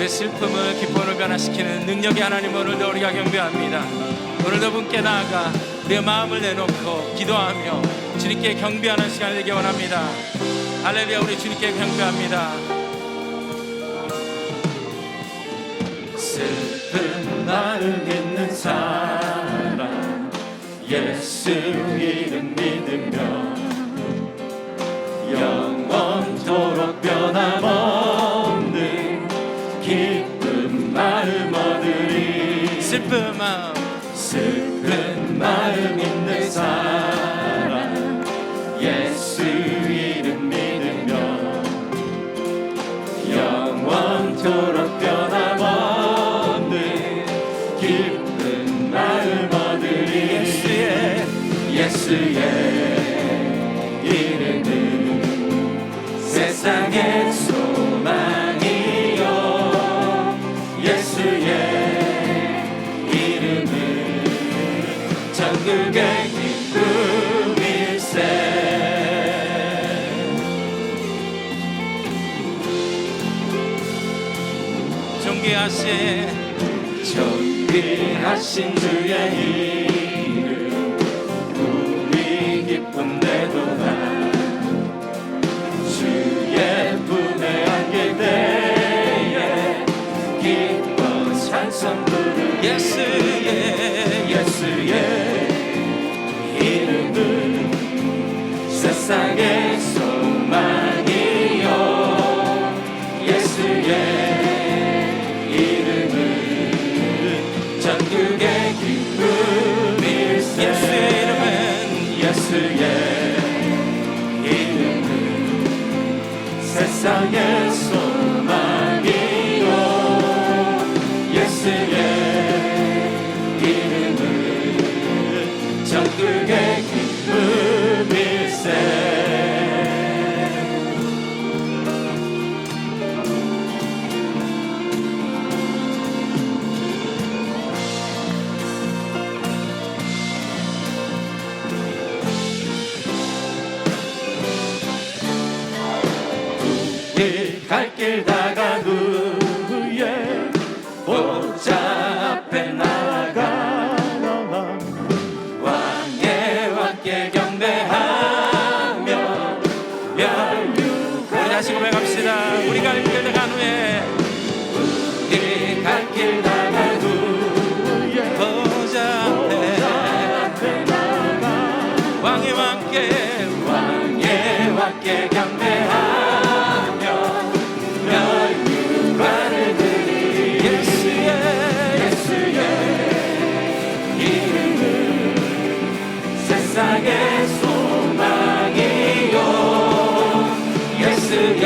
우리의 슬픔을 기쁨으로 변화시키는 능력의 하나님, 오늘도 우리가 경배합니다. 오늘도 분께 나아가 우리의 마음을 내놓고 기도하며 주님께 경배하는 시간을 되기 원합니다. 할렐루야. 우리 주님께 경배합니다. 슬픈 마음 있는 사람 예수 이름 믿으며 영원토록 변함없는 기쁜 마음 얻으리. 슬픈 마음 있는 사람 예수 이름 믿으며 영원토록 변함없는 기쁜 마음 얻으리. 예수의 이름은 세상의 소망이요 예수의 이름은 천국의 기쁨일세. 존귀하신 주의 이름 우리 기쁨 내도다. 주의 품에 안길 때에 기뻐 찬송 부르. 예수의 이름은 세상의 소망이요 예수의 이름은 천국의 기쁨일세. 예수의 이름은 세상의 소망이요 예수의 이름은 천국의 기쁨일세. 갈 길 다간 후에 보좌 앞에 나아가 왕께 경배하며 멸류관. 우리 다시 고백합시다. 우리 갈 길 다간 후에 나간 후에 보좌 앞에 나아가 왕의 왕께 경배하며 멸류관을 드리. 예수의 이름은 세상의 소망이요 예수의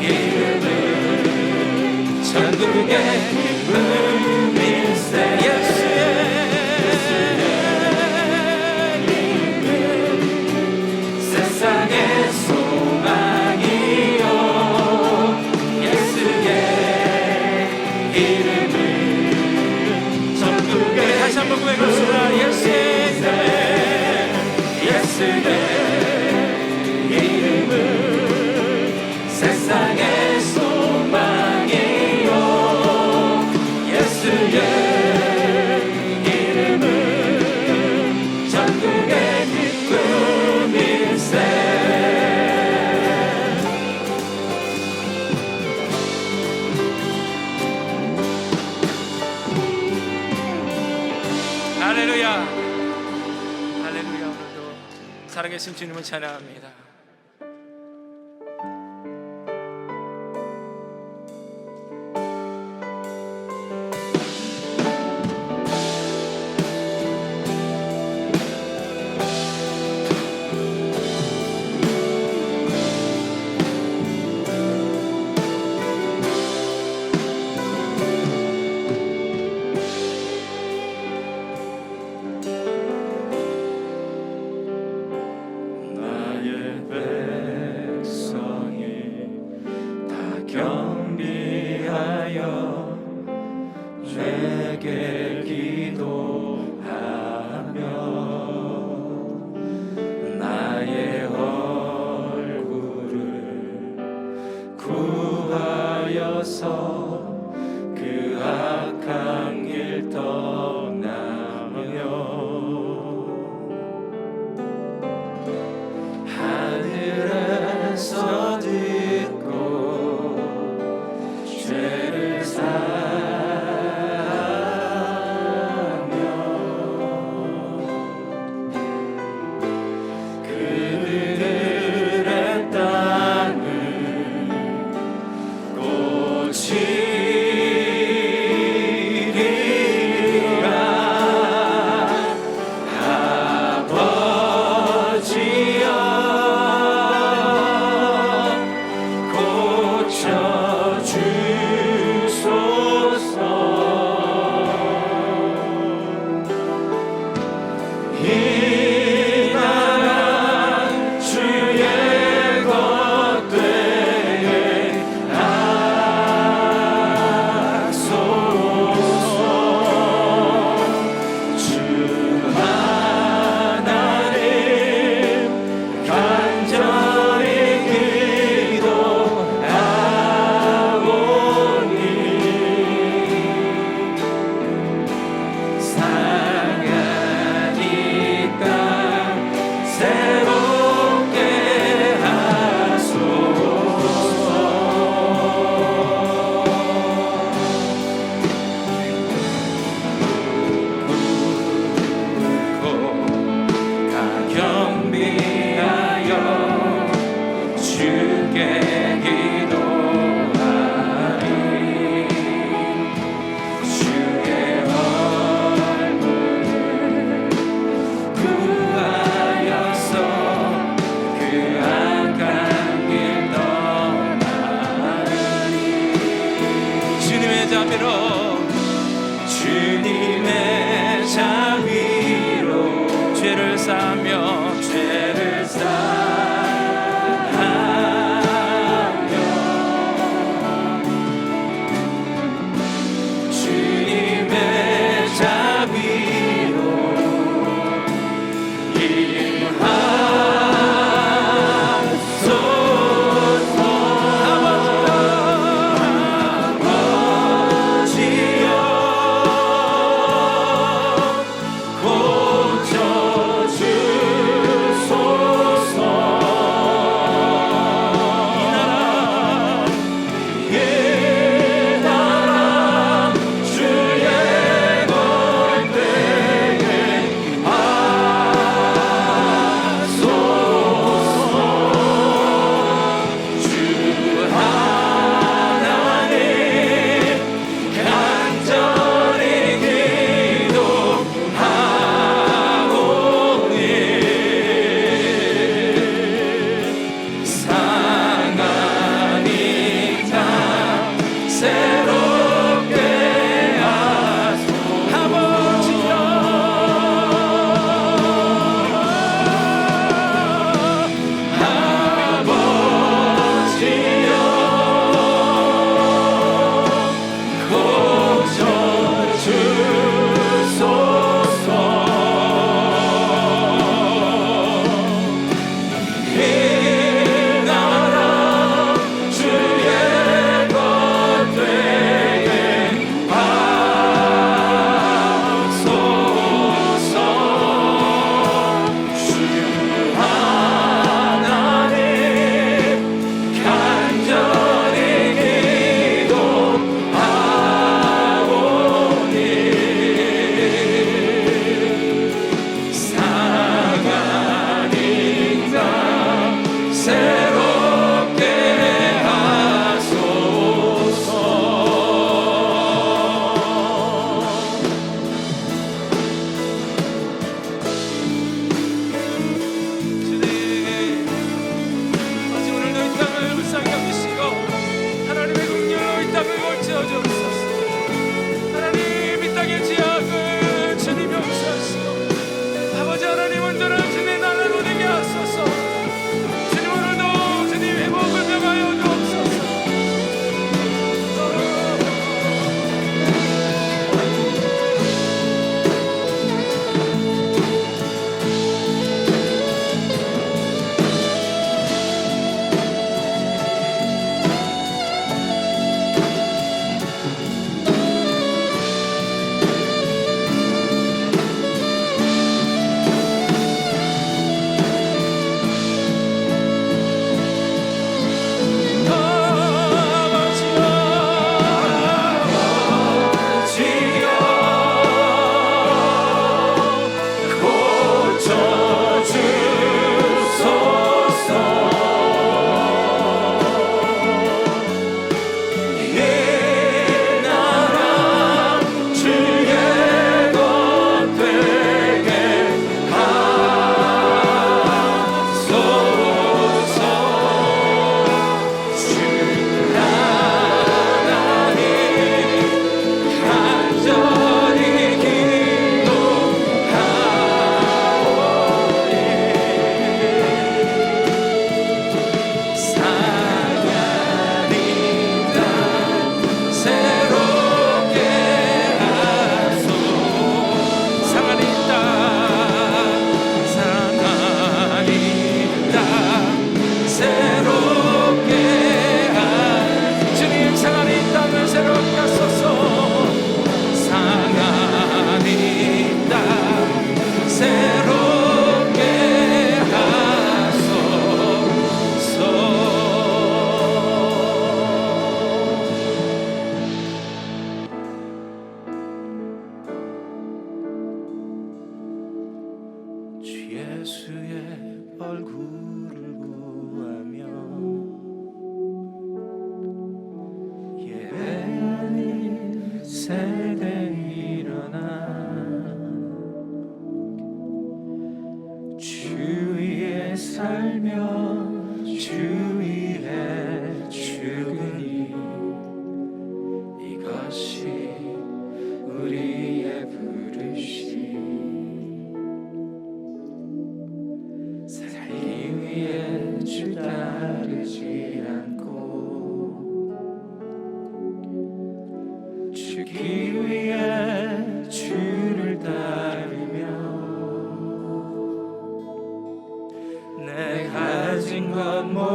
이름은 천국의 기쁨일세. 예수의 이름은 세상의 소망이요 예수의 이름은 천국의. 다시 한번 고백합시다. 예수의 이름은 세상의 소망이요 예수의 이름은 천국의 기쁨일세. 할렐루야. 할렐루야. 오늘도 살아계신 주님을 찬양합니다. 나의 그 악한 길 떠나며 하늘에서 듣고 죄를 사하며 그들의 땅을 고치리라. 아버지여 고쳐주소서. 이 나라 주의 것되게 하소서. 주 하나님 간절히 기도하오니 상한 이 땅 새롭게 하소서. 가 경비하여 주께 기도하리. 주의 얼굴을 구하여서 그 악한 길 떠나리. 주님의 자비로 주님의 자비로 죄를 사하며 죄를 사하며 주님의 자비로 임하소서. 아버지여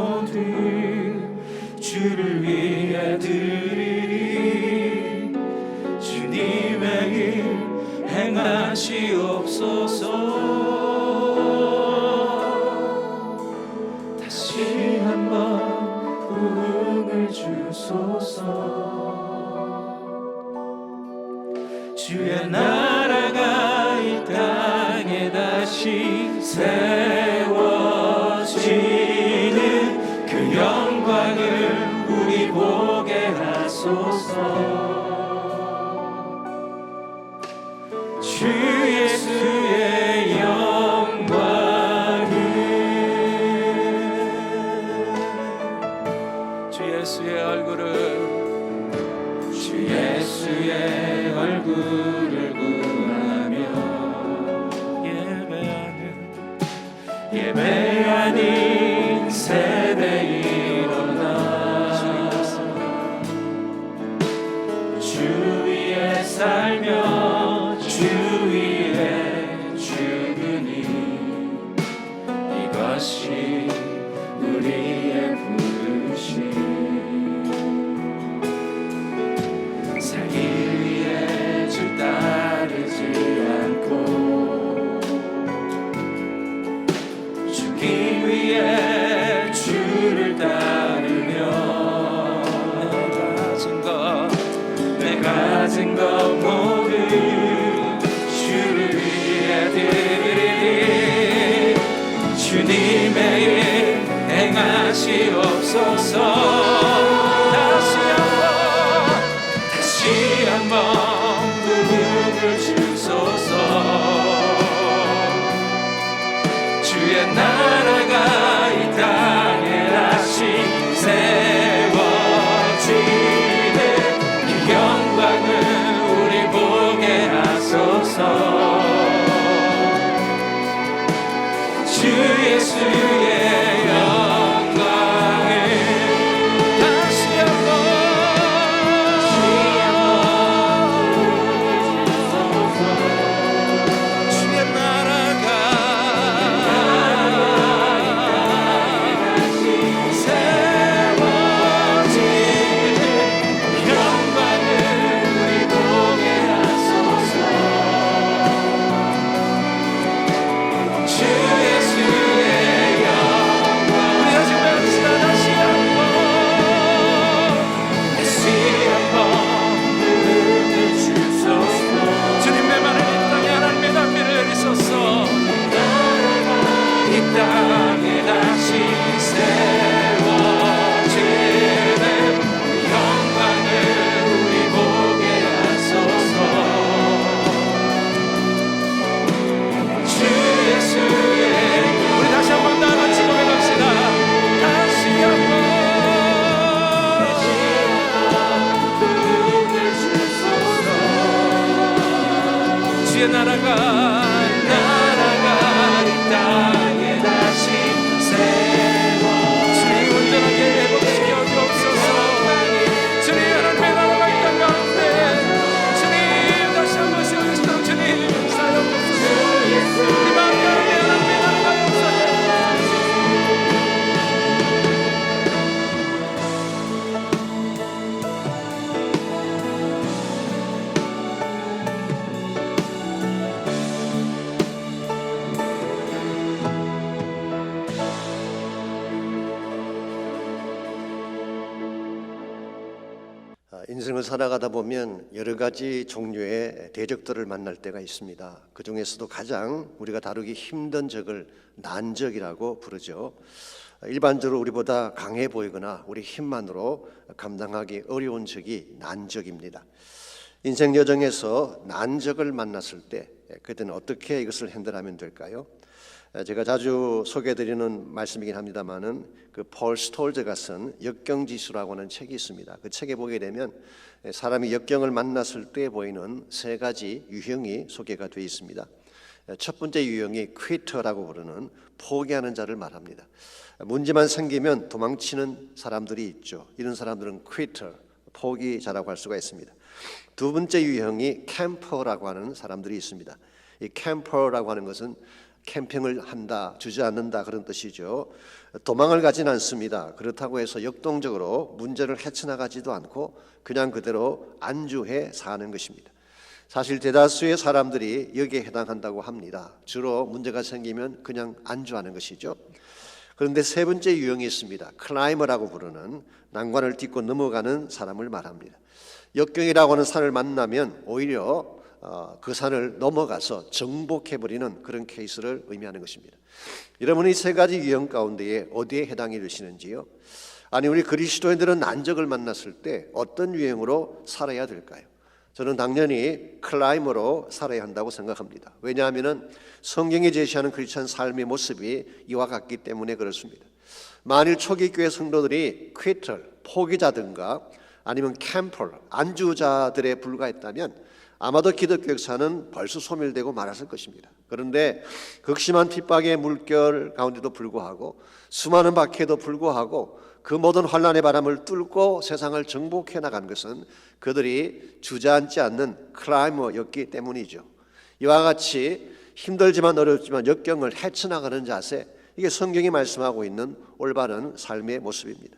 모든 주를 위해 드리리. 주님의 일 행하시옵소서. 다시 한번 부흥을 주소서. 주의 나라가 이 땅에 다시 세워지는 그 영광을 우리 보게 하소서. 주 예수의 영광을, 주 예수의 얼굴을, 주 예수의 얼굴을 구하며 예배하는 세대 일어나 주 위에 살며 주 위에 죽으니 이것이 우리의 부르심. 살기 위해 주 따르지 않고 죽기 위해 주를 따르며 내 가진 것 모두 주를 위해 드리리. 주님의 일 행하시옵소서. 다시 한번 부흥을 주소서. 주의 나라가 이 땅에 다시 세워지는 그 영광을 우리 보게 하소서. 주 예수의 영광을 다시 한번 주의 나라가 세워지는 영광을 우리 보게 하소서. 주 예수의 영광 우리가 지금 외칩시다. 다시 한번 부르는 주소서. 주님의 말을 이 땅에 하나님의 담비를 내리소서. 이 땅에 다시 세워지는 영광을 우리 보게 하소서. 주 예수의 우리 다시 한번 다 같이 고백합시다. 다시 한번 부흥을 주소서. 주의 나라가 이 땅에 다시 세워 주님 온전하게 회복시켜 주옵소서. 주님 하나님의 나라가 이 땅 가운데 주님 다시 한번 세워주시도록 주님 역사하여 주옵소서. 우리 마음 가운데 하나님의 나라가 역사하여 인생을 살아가다 보면 여러 가지 종류의 대적들을 만날 때가 있습니다. 그 중에서도 가장 우리가 다루기 힘든 적을 난적이라고 부르죠. 일반적으로 우리보다 강해 보이거나 우리 힘만으로 감당하기 어려운 적이 난적입니다. 인생 여정에서 난적을 만났을 때 그때는 어떻게 이것을 핸들하면 될까요? 제가 자주 소개해드리는 말씀이긴 합니다만은 그 폴 스톨즈가 쓴 역경지수라고 하는 책이 있습니다. 그 책에 보게 되면 사람이 역경을 만났을 때 보이는 세 가지 유형이 소개가 되어 있습니다. 첫 번째 유형이 퀴터라고 부르는 포기하는 자를 말합니다. 문제만 생기면 도망치는 사람들이 있죠. 이런 사람들은 퀴터, 포기자라고 할 수가 있습니다. 두 번째 유형이 캠퍼라고 하는 사람들이 있습니다. 이 캠퍼라고 하는 것은 캠핑을 한다, 주저앉는다 그런 뜻이죠. 도망을 가진 않습니다. 그렇다고 해서 역동적으로 문제를 헤쳐나가지도 않고 그냥 그대로 안주해 사는 것입니다. 사실 대다수의 사람들이 여기에 해당한다고 합니다. 주로 문제가 생기면 그냥 안주하는 것이죠. 그런데 세 번째 유형이 있습니다. 클라이머라고 부르는 난관을 딛고 넘어가는 사람을 말합니다. 역경이라고 하는 산을 만나면 오히려 그 산을 넘어가서 정복해버리는 그런 케이스를 의미하는 것입니다. 여러분이 세 가지 유형 가운데에 어디에 해당이 되시는지요? 아니, 우리 그리스도인들은 난적을 만났을 때 어떤 유형으로 살아야 될까요? 저는 당연히 클라이머로 살아야 한다고 생각합니다. 왜냐하면 성경이 제시하는 크리스천 삶의 모습이 이와 같기 때문에 그렇습니다. 만일 초기 교회 성도들이 퀴터, 포기자든가 아니면 캠퍼, 안주자들에 불과했다면 아마도 기독교 역사는 벌써 소멸되고 말았을 것입니다. 그런데 극심한 핍박의 물결 가운데도 불구하고 수많은 박해도 불구하고 그 모든 환난의 바람을 뚫고 세상을 정복해 나간 것은 그들이 주저앉지 않는 클라이머였기 때문이죠. 이와 같이 힘들지만 어렵지만 역경을 헤쳐나가는 자세, 이게 성경이 말씀하고 있는 올바른 삶의 모습입니다.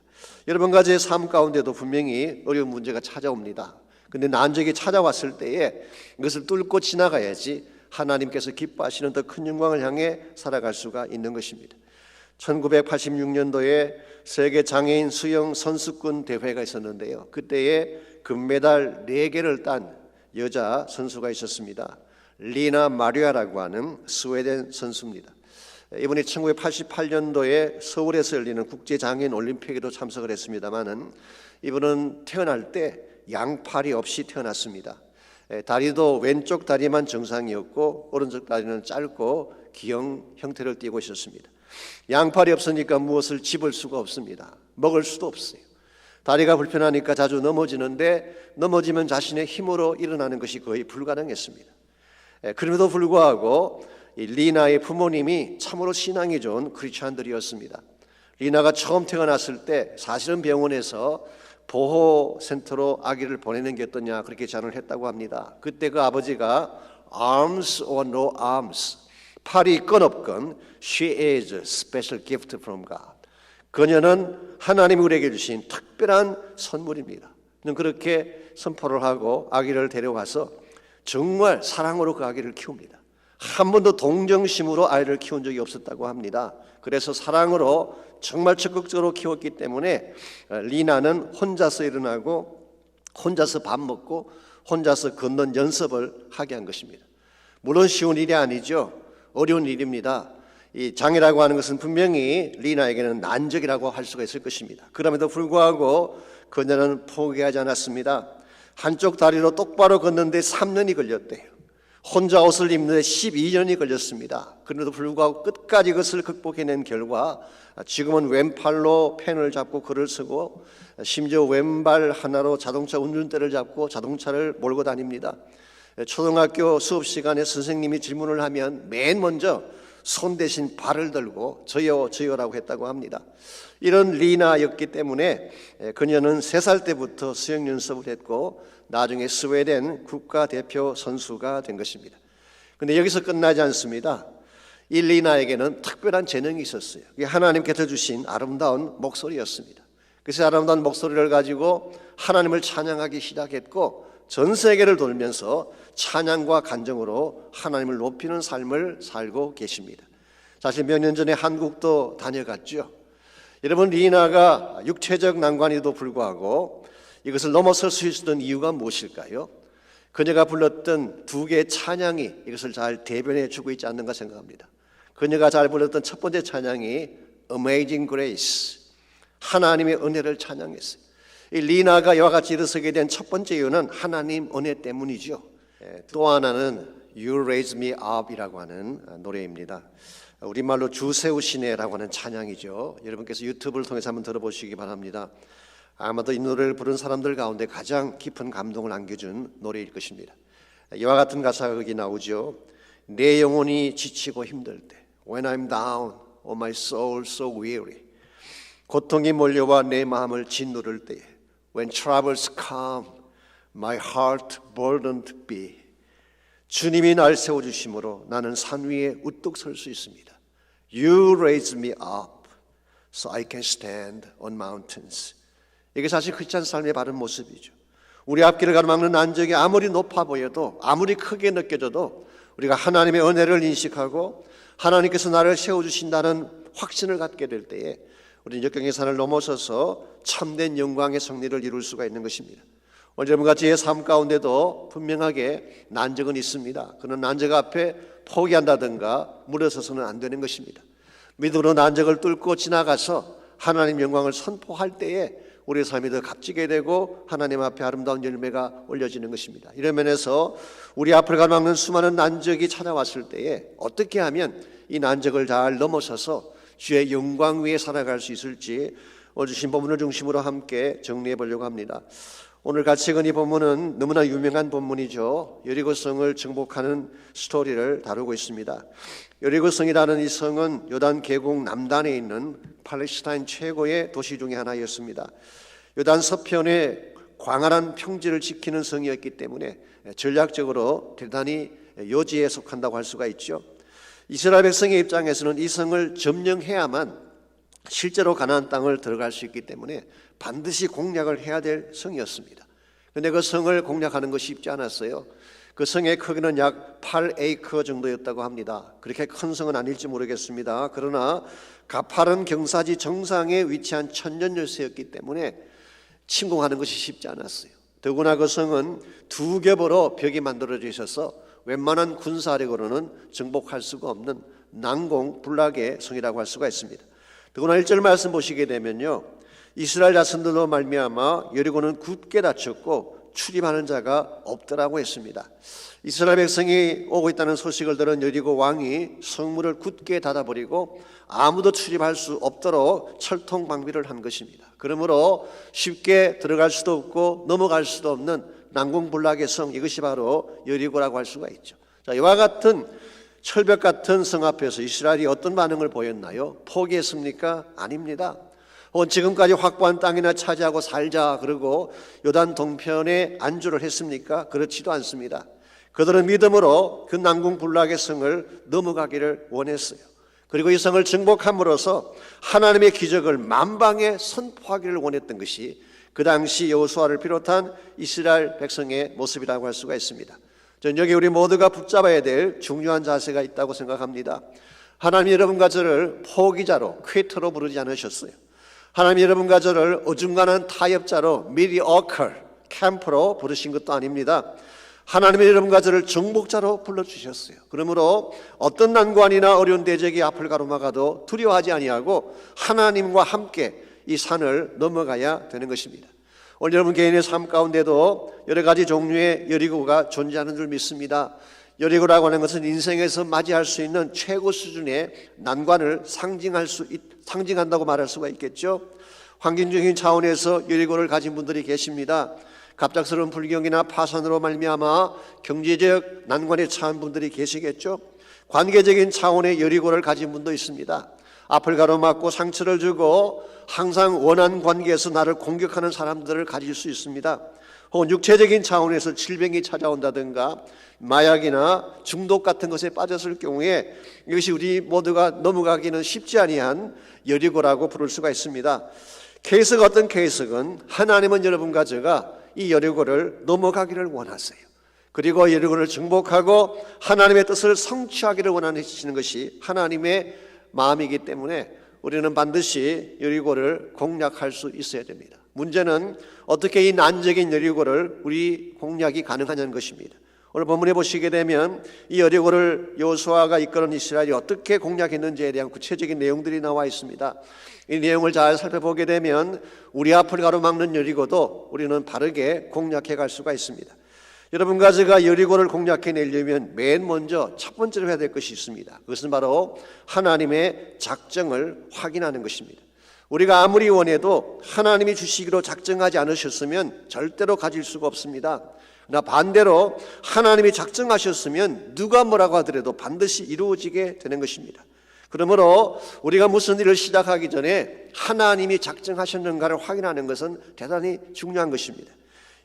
여러분 가지의 삶 가운데도 분명히 어려운 문제가 찾아옵니다. 근데 난적이 찾아왔을 때에 이것을 뚫고 지나가야지 하나님께서 기뻐하시는 더 큰 영광을 향해 살아갈 수가 있는 것입니다. 1986년도에 세계 장애인 수영 선수권 대회가 있었는데요. 그때에 금메달 4개를 딴 여자 선수가 있었습니다. 리나 마리아라고 하는 스웨덴 선수입니다. 이분이 1988년도에 서울에서 열리는 국제장애인 올림픽에도 참석을 했습니다마는 이분은 태어날 때 양팔이 없이 태어났습니다. 다리도 왼쪽 다리만 정상이었고 오른쪽 다리는 짧고 기형 형태를 띠고 있었습니다. 양팔이 없으니까 무엇을 집을 수가 없습니다. 먹을 수도 없어요. 다리가 불편하니까 자주 넘어지는데 넘어지면 자신의 힘으로 일어나는 것이 거의 불가능했습니다. 그럼에도 불구하고 리나의 부모님이 참으로 신앙이 좋은 크리스찬들이었습니다. 리나가 처음 태어났을 때 사실은 병원에서 보호센터로 아기를 보내는 게 어떠냐 그렇게 제안을 했다고 합니다. 그때 그 아버지가 arms or no arms, 팔이 있건 없건 she is a special gift from God. 그녀는 하나님이 우리에게 주신 특별한 선물입니다. 그렇게 선포를 하고 아기를 데려가서 정말 사랑으로 그 아기를 키웁니다. 한 번도 동정심으로 아이를 키운 적이 없었다고 합니다. 그래서 사랑으로 정말 적극적으로 키웠기 때문에 리나는 혼자서 일어나고 혼자서 밥 먹고 혼자서 걷는 연습을 하게 한 것입니다. 물론 쉬운 일이 아니죠. 어려운 일입니다. 이 장애라고 하는 것은 분명히 리나에게는 난적이라고 할 수가 있을 것입니다. 그럼에도 불구하고 그녀는 포기하지 않았습니다. 한쪽 다리로 똑바로 걷는데 3년이 걸렸대요. 혼자 옷을 입는데 12년이 걸렸습니다. 그런데도 불구하고 끝까지 그것을 극복해낸 결과 지금은 왼팔로 펜을 잡고 글을 쓰고 심지어 왼발 하나로 자동차 운전대를 잡고 자동차를 몰고 다닙니다. 초등학교 수업 시간에 선생님이 질문을 하면 맨 먼저 손 대신 발을 들고 저요라고 했다고 합니다. 이런 리나였기 때문에 그녀는 3살 때부터 수영 연습을 했고 나중에 스웨덴 국가대표 선수가 된 것입니다. 그런데 여기서 끝나지 않습니다. 이 리나에게는 특별한 재능이 있었어요. 그게 하나님께서 주신 아름다운 목소리였습니다. 그래서 아름다운 목소리를 가지고 하나님을 찬양하기 시작했고 전 세계를 돌면서 찬양과 간정으로 하나님을 높이는 삶을 살고 계십니다. 사실 몇 년 전에 한국도 다녀갔죠. 여러분, 리나가 육체적 난관에도 불구하고 이것을 넘어설 수 있었던 이유가 무엇일까요? 그녀가 불렀던 2개의 찬양이 이것을 잘 대변해 주고 있지 않는가 생각합니다. 그녀가 잘 불렀던 첫 번째 찬양이 Amazing Grace, 하나님의 은혜를 찬양했어요. 이 리나가 이와 같이 일어서게 된 첫 번째 이유는 하나님 은혜 때문이죠. 또 하나는 You Raise Me Up이라고 하는 노래입니다. 우리말로 주 세우시네라고 하는 찬양이죠. 여러분께서 유튜브를 통해서 한번 들어보시기 바랍니다. 아마도 이 노래를 부른 사람들 가운데 가장 깊은 감동을 안겨준 노래일 것입니다. 이와 같은 가사가 거기 나오죠. 내 영혼이 지치고 힘들 때 When I'm down, oh my soul so weary. 고통이 몰려와 내 마음을 짓누를 때에 When troubles come, my heart burdened be. 주님이 날 세워주심으로 나는 산 위에 우뚝 설 수 있습니다. You raise me up so I can stand on mountains. 이게 사실 크리스찬 삶의 바른 모습이죠. 우리 앞길을 가로막는 난적이 아무리 높아 보여도, 아무리 크게 느껴져도 우리가 하나님의 은혜를 인식하고 하나님께서 나를 세워주신다는 확신을 갖게 될 때에 우리는 역경의 산을 넘어서서 참된 영광의 승리를 이룰 수가 있는 것입니다. 오늘 여러분과 저의 삶 가운데도 분명하게 난적은 있습니다. 그런 난적 앞에 포기한다든가 물러서서는 안 되는 것입니다. 믿음으로 난적을 뚫고 지나가서 하나님 영광을 선포할 때에 우리의 삶이 더 값지게 되고 하나님 앞에 아름다운 열매가 올려지는 것입니다. 이런 면에서 우리 앞을 가로막는 수많은 난적이 찾아왔을 때에 어떻게 하면 이 난적을 잘 넘어서서 주의 영광 위에 살아갈 수 있을지 오늘 주신 본문을 중심으로 함께 정리해 보려고 합니다. 오늘 같이 읽은 이 본문은 너무나 유명한 본문이죠. 여리고성을 정복하는 스토리를 다루고 있습니다. 여리고성이라는 이 성은 요단 계곡 남단에 있는 팔레스타인 최고의 도시 중에 하나였습니다. 요단 서편에 광활한 평지를 지키는 성이었기 때문에 전략적으로 대단히 요지에 속한다고 할 수가 있죠. 이스라엘 백성의 입장에서는 이 성을 점령해야만 실제로 가나안 땅을 들어갈 수 있기 때문에 반드시 공략을 해야 될 성이었습니다. 그런데 그 성을 공략하는 것이 쉽지 않았어요. 그 성의 크기는 약 8에이커 정도였다고 합니다. 그렇게 큰 성은 아닐지 모르겠습니다. 그러나 가파른 경사지 정상에 위치한 천년열세였기 때문에 침공하는 것이 쉽지 않았어요. 더구나 그 성은 두 겹으로 벽이 만들어져 있어서 웬만한 군사력으로는 정복할 수가 없는 난공불락의 성이라고 할 수가 있습니다. 더구나 1절 말씀 보시게 되면요, 이스라엘 자손들로 말미암아 여리고는 굳게 닫혔고 출입하는 자가 없더라고 했습니다. 이스라엘 백성이 오고 있다는 소식을 들은 여리고 왕이 성문을 굳게 닫아버리고 아무도 출입할 수 없도록 철통 방비를 한 것입니다. 그러므로 쉽게 들어갈 수도 없고 넘어갈 수도 없는 난공불락의 성, 이것이 바로 여리고라고 할 수가 있죠. 자, 이와 같은 철벽 같은 성 앞에서 이스라엘이 어떤 반응을 보였나요? 포기했습니까? 아닙니다. 지금까지 확보한 땅이나 차지하고 살자 그러고 요단 동편에 안주를 했습니까? 그렇지도 않습니다. 그들은 믿음으로 그 난공불락의 성을 넘어가기를 원했어요. 그리고 이 성을 정복함으로써 하나님의 기적을 만방에 선포하기를 원했던 것이 그 당시 여호수아를 비롯한 이스라엘 백성의 모습이라고 할 수가 있습니다. 저는 여기 우리 모두가 붙잡아야 될 중요한 자세가 있다고 생각합니다. 하나님 여러분과 저를 포기자로, 퀴터로 부르지 않으셨어요. 하나님 여러분과 저를 어중간한 타협자로, mediocre, 캠프로 부르신 것도 아닙니다. 하나님이 여러분과 저를 정복자로 불러주셨어요. 그러므로 어떤 난관이나 어려운 대적이 앞을 가로막아도 두려워하지 아니하고 하나님과 함께 이 산을 넘어가야 되는 것입니다. 오늘 여러분 개인의 삶 가운데도 여러 가지 종류의 여리고가 존재하는 줄 믿습니다. 여리고라고 하는 것은 인생에서 맞이할 수 있는 최고 수준의 난관을 상징한다고 말할 수가 있겠죠. 환경적인 차원에서 여리고를 가진 분들이 계십니다. 갑작스러운 불경이나 파산으로 말미암아 경제적 난관에 처한 분들이 계시겠죠. 관계적인 차원의 여리고를 가진 분도 있습니다. 앞을 가로막고 상처를 주고 항상 원한 관계에서 나를 공격하는 사람들을 가질 수 있습니다. 혹은 육체적인 차원에서 질병이 찾아온다든가 마약이나 중독 같은 것에 빠졌을 경우에 이것이 우리 모두가 넘어가기는 쉽지 아니한 여리고라고 부를 수가 있습니다. 케이스가 어떤 케이스건 하나님은 여러분과 제가 이 여리고를 넘어가기를 원하세요. 그리고 여리고를 정복하고 하나님의 뜻을 성취하기를 원하시는 것이 하나님의 마음이기 때문에 우리는 반드시 여리고를 공략할 수 있어야 됩니다. 문제는 어떻게 이 난적인 여리고를 우리 공략이 가능하냐는 것입니다. 오늘 본문에 보시게 되면 이 여리고를 여호수아가 이끄는 이스라엘이 어떻게 공략했는지에 대한 구체적인 내용들이 나와 있습니다. 이 내용을 잘 살펴보게 되면 우리 앞을 가로막는 여리고도 우리는 바르게 공략해 갈 수가 있습니다. 여러분과 제가 여리고를 공략해내려면 맨 먼저 첫 번째로 해야 될 것이 있습니다. 그것은 바로 하나님의 작정을 확인하는 것입니다. 우리가 아무리 원해도 하나님이 주시기로 작정하지 않으셨으면 절대로 가질 수가 없습니다. 그러나 반대로 하나님이 작정하셨으면 누가 뭐라고 하더라도 반드시 이루어지게 되는 것입니다. 그러므로 우리가 무슨 일을 시작하기 전에 하나님이 작정하셨는가를 확인하는 것은 대단히 중요한 것입니다.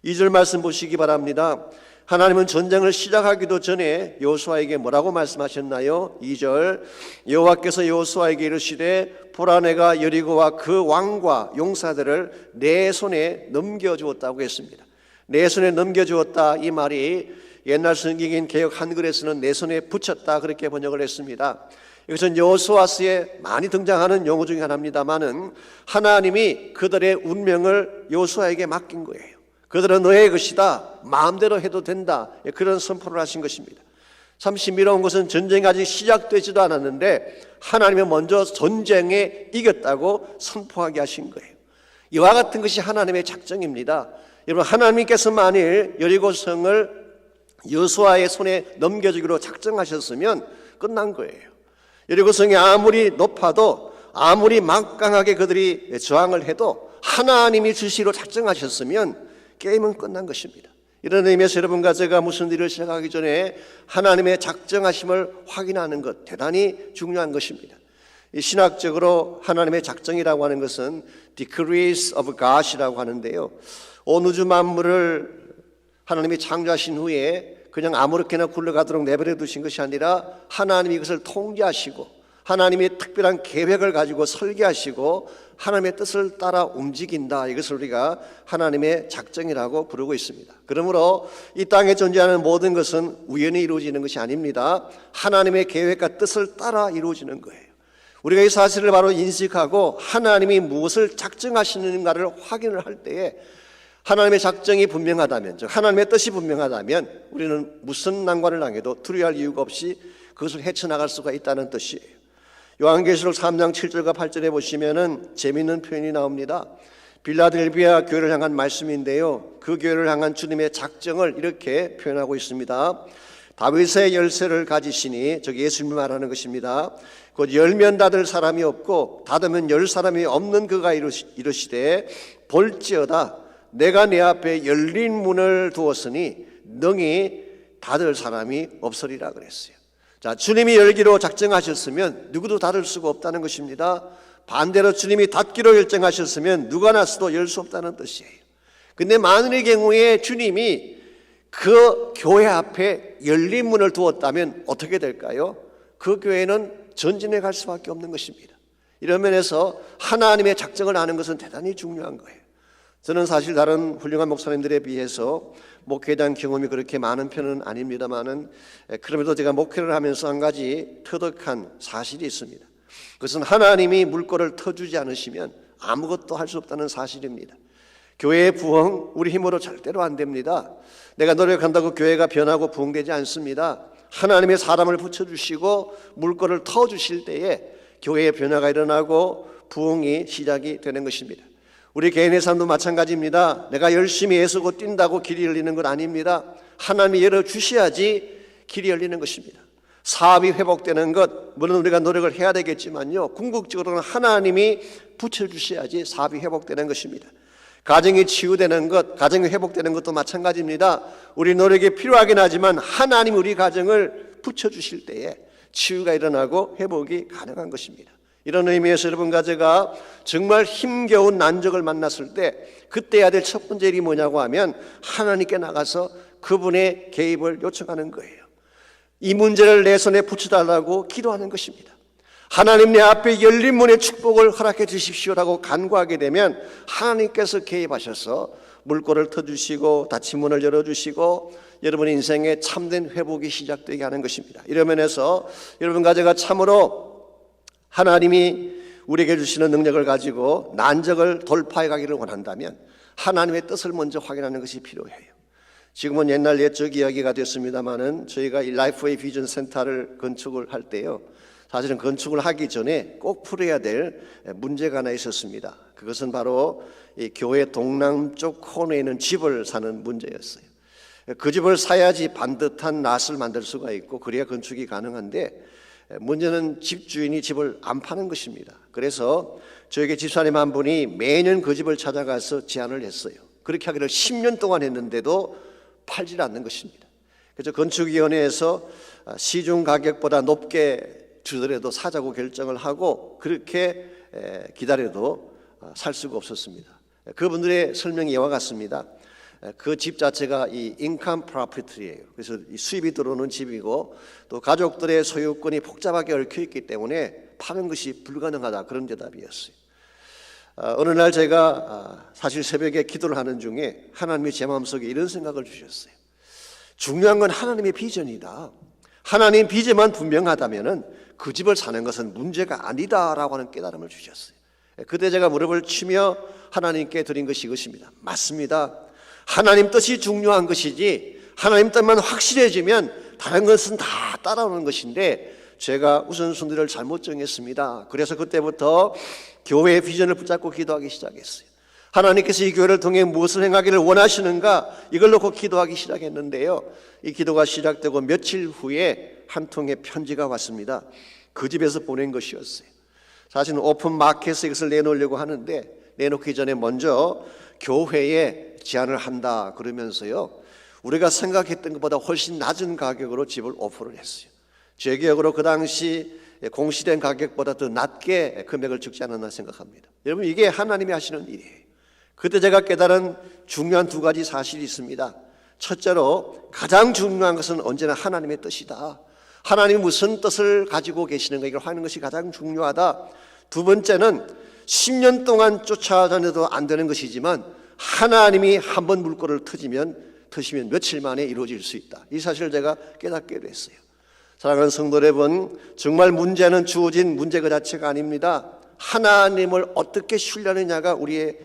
2절 말씀 보시기 바랍니다. 하나님은 전쟁을 시작하기도 전에 여호수아에게 뭐라고 말씀하셨나요? 2절, 여호와께서 여호수아에게 이르시되 보라 내가 여리고와 그 왕과 용사들을 내 손에 넘겨주었다고 했습니다. 내 손에 넘겨주었다, 이 말이 옛날 성경인 개역 한글에서는 내 손에 붙였다, 그렇게 번역을 했습니다. 이것은 여호수아서에 많이 등장하는 용어 중에 하나입니다만은 하나님이 그들의 운명을 여호수아에게 맡긴 거예요. 그들은 너의 것이다, 마음대로 해도 된다, 그런 선포를 하신 것입니다. 참 신비로운 것은 전쟁이 아직 시작되지도 않았는데 하나님이 먼저 전쟁에 이겼다고 선포하게 하신 거예요. 이와 같은 것이 하나님의 작정입니다. 여러분, 하나님께서 만일 여리고성을 여호수아의 손에 넘겨주기로 작정하셨으면 끝난 거예요. 여리고성이 아무리 높아도, 아무리 막강하게 그들이 저항을 해도 하나님이 주시기로 작정하셨으면 게임은 끝난 것입니다. 이런 의미에서 여러분과 제가 무슨 일을 시작하기 전에 하나님의 작정하심을 확인하는 것, 대단히 중요한 것입니다. 이 신학적으로 하나님의 작정이라고 하는 것은 decrees of God이라고 하는데요, 온 우주 만물을 하나님이 창조하신 후에 그냥 아무렇게나 굴러가도록 내버려 두신 것이 아니라 하나님이 이것을 통제하시고 하나님이 특별한 계획을 가지고 설계하시고 하나님의 뜻을 따라 움직인다, 이것을 우리가 하나님의 작정이라고 부르고 있습니다. 그러므로 이 땅에 존재하는 모든 것은 우연히 이루어지는 것이 아닙니다. 하나님의 계획과 뜻을 따라 이루어지는 거예요. 우리가 이 사실을 바로 인식하고 하나님이 무엇을 작정하시는가를 확인을 할 때에 하나님의 작정이 분명하다면, 즉 하나님의 뜻이 분명하다면 우리는 무슨 난관을 당해도 두려워할 이유가 없이 그것을 헤쳐나갈 수가 있다는 뜻이에요. 요한계시록 3장 7절과 8절에 보시면은 재미있는 표현이 나옵니다. 빌라델비아 교회를 향한 말씀인데요, 그 교회를 향한 주님의 작정을 이렇게 표현하고 있습니다. 다윗의 열쇠를 가지시니, 즉 예수님을 말하는 것입니다. 곧 열면 닫을 사람이 없고 닫으면 열 사람이 없는 그가 이르시되 볼지어다 내가 내 앞에 열린 문을 두었으니 능히 닫을 사람이 없으리라 그랬어요. 자, 주님이 열기로 작정하셨으면 누구도 닫을 수가 없다는 것입니다. 반대로 주님이 닫기로 결정하셨으면 누가 나서도 열 수 없다는 뜻이에요. 근데 만일의 경우에 주님이 그 교회 앞에 열린 문을 두었다면 어떻게 될까요? 그 교회는 전진해 갈 수밖에 없는 것입니다. 이런 면에서 하나님의 작정을 아는 것은 대단히 중요한 거예요. 저는 사실 다른 훌륭한 목사님들에 비해서 목회에 대한 경험이 그렇게 많은 편은 아닙니다만은, 그럼에도 제가 목회를 하면서 한 가지 터득한 사실이 있습니다. 그것은 하나님이 물꼬를 터주지 않으시면 아무것도 할 수 없다는 사실입니다. 교회의 부흥, 우리 힘으로 절대로 안 됩니다. 내가 노력한다고 교회가 변하고 부흥되지 않습니다. 하나님의 사람을 붙여주시고 물꼬를 터주실 때에 교회의 변화가 일어나고 부흥이 시작이 되는 것입니다. 우리 개인의 삶도 마찬가지입니다. 내가 열심히 애쓰고 뛴다고 길이 열리는 건 아닙니다. 하나님이 열어주셔야지 길이 열리는 것입니다. 사업이 회복되는 것, 물론 우리가 노력을 해야 되겠지만요, 궁극적으로는 하나님이 붙여주셔야지 사업이 회복되는 것입니다. 가정이 치유되는 것, 가정이 회복되는 것도 마찬가지입니다. 우리 노력이 필요하긴 하지만 하나님이 우리 가정을 붙여주실 때에 치유가 일어나고 회복이 가능한 것입니다. 이런 의미에서 여러분과 제가 정말 힘겨운 난적을 만났을 때 그때 해야 될 첫 번째 일이 뭐냐고 하면 하나님께 나가서 그분의 개입을 요청하는 거예요. 이 문제를 내 손에 붙여달라고 기도하는 것입니다. 하나님, 내 앞에 열린 문의 축복을 허락해 주십시오라고 간구하게 되면 하나님께서 개입하셔서 물꼬를 터주시고 닫힌 문을 열어주시고 여러분의 인생에 참된 회복이 시작되게 하는 것입니다. 이런 면에서 여러분과 제가 참으로 하나님이 우리에게 주시는 능력을 가지고 난적을 돌파해 가기를 원한다면 하나님의 뜻을 먼저 확인하는 것이 필요해요. 지금은 옛날 옛적 이야기가 됐습니다마는 저희가 이 라이프웨이 비전 센터를 건축을 할 때요, 사실은 건축을 하기 전에 꼭 풀어야 될 문제가 하나 있었습니다. 그것은 바로 이 교회 동남쪽 코너에 있는 집을 사는 문제였어요. 그 집을 사야지 반듯한 낫을 만들 수가 있고 그래야 건축이 가능한데, 문제는 집주인이 집을 안 파는 것입니다. 그래서 저에게 집사님 한 분이 매년 그 집을 찾아가서 제안을 했어요. 그렇게 하기를 10년 동안 했는데도 팔질 않는 것입니다. 그래서 건축위원회에서 시중 가격보다 높게 주더라도 사자고 결정을 하고 그렇게 기다려도 살 수가 없었습니다. 그분들의 설명이 이와 같습니다. 그 집 자체가 이 인컴 프로퍼티예요. 그래서 이 수입이 들어오는 집이고 또 가족들의 소유권이 복잡하게 얽혀 있기 때문에 파는 것이 불가능하다, 그런 대답이었어요. 어느 날 제가 사실 새벽에 기도를 하는 중에 하나님이 제 마음속에 이런 생각을 주셨어요. 중요한 건 하나님의 비전이다. 하나님 비전만 분명하다면 그 집을 사는 것은 문제가 아니다라고 하는 깨달음을 주셨어요. 그때 제가 무릎을 치며 하나님께 드린 것이 이것입니다. 맞습니다. 하나님 뜻이 중요한 것이지 하나님 뜻만 확실해지면 다른 것은 다 따라오는 것인데 제가 우선순위를 잘못 정했습니다. 그래서 그때부터 교회의 비전을 붙잡고 기도하기 시작했어요. 하나님께서 이 교회를 통해 무엇을 행하기를 원하시는가, 이걸 놓고 기도하기 시작했는데요. 이 기도가 시작되고 며칠 후에 한 통의 편지가 왔습니다. 그 집에서 보낸 것이었어요. 사실은 오픈 마켓에 이것을 내놓으려고 하는데 내놓기 전에 먼저 교회에 제안을 한다 그러면서요, 우리가 생각했던 것보다 훨씬 낮은 가격으로 집을 오퍼를 했어요. 제 기억으로 그 당시 공시된 가격보다 더 낮게 금액을 적지 않았나 생각합니다. 여러분, 이게 하나님이 하시는 일이에요. 그때 제가 깨달은 중요한 두 가지 사실이 있습니다. 첫째로 가장 중요한 것은 언제나 하나님의 뜻이다. 하나님이 무슨 뜻을 가지고 계시는가, 이걸 하는 것이 가장 중요하다. 두 번째는 10년 동안 쫓아다녀도 안 되는 것이지만 하나님이 한번 물꼬를 트시면 며칠 만에 이루어질 수 있다. 이 사실을 제가 깨닫게 됐어요. 사랑하는 성도 여러분, 정말 문제는 주어진 문제 그 자체가 아닙니다. 하나님을 어떻게 신뢰하느냐가 우리의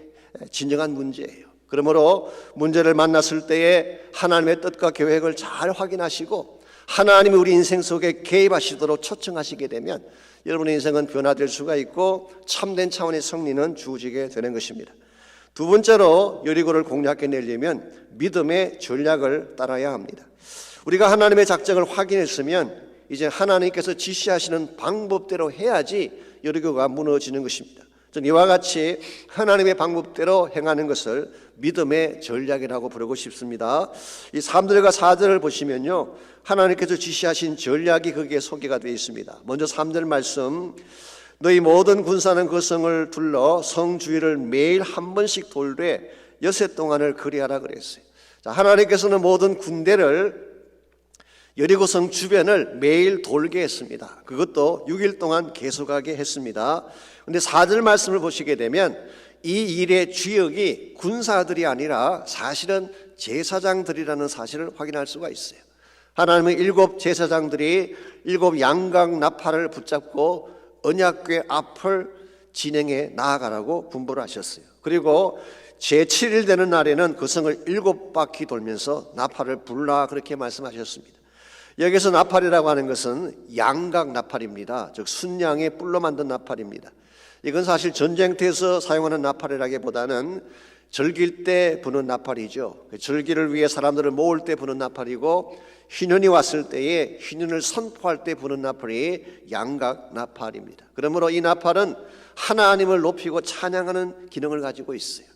진정한 문제예요. 그러므로 문제를 만났을 때에 하나님의 뜻과 계획을 잘 확인하시고 하나님이 우리 인생 속에 개입하시도록 초청하시게 되면 여러분의 인생은 변화될 수가 있고 참된 차원의 승리는 주어지게 되는 것입니다. 두 번째로 여리고를 공략해내려면 믿음의 전략을 따라야 합니다. 우리가 하나님의 작정을 확인했으면 이제 하나님께서 지시하시는 방법대로 해야지 여리고가 무너지는 것입니다. 저는 이와 같이 하나님의 방법대로 행하는 것을 믿음의 전략이라고 부르고 싶습니다. 이 3절과 4절을 보시면요, 하나님께서 지시하신 전략이 거기에 소개가 되어 있습니다. 먼저 3절 말씀, 너희 모든 군사는 그 성을 둘러 성 주위를 매일 한 번씩 돌되 여세 동안을 그리하라 그랬어요. 자, 하나님께서는 모든 군대를 여리고성 주변을 매일 돌게 했습니다. 그것도 6일 동안 계속하게 했습니다. 그런데 4절 말씀을 보시게 되면 이 일의 주역이 군사들이 아니라 사실은 제사장들이라는 사실을 확인할 수가 있어요. 하나님은 7 제사장들이 7 양각 나팔을 붙잡고 언약궤 앞을 진행해 나아가라고 분부를 하셨어요. 그리고 제7일 되는 날에는 그 성을 7바퀴 돌면서 나팔을 불라, 그렇게 말씀하셨습니다. 여기서 나팔이라고 하는 것은 양각 나팔입니다. 즉 순양의 뿔로 만든 나팔입니다. 이건 사실 전쟁터에서 사용하는 나팔이라기보다는 절길 때 부는 나팔이죠. 절기를 위해 사람들을 모을 때 부는 나팔이고 희년이 왔을 때에 희년을 선포할 때 부는 나팔이 양각 나팔입니다. 그러므로 이 나팔은 하나님을 높이고 찬양하는 기능을 가지고 있어요.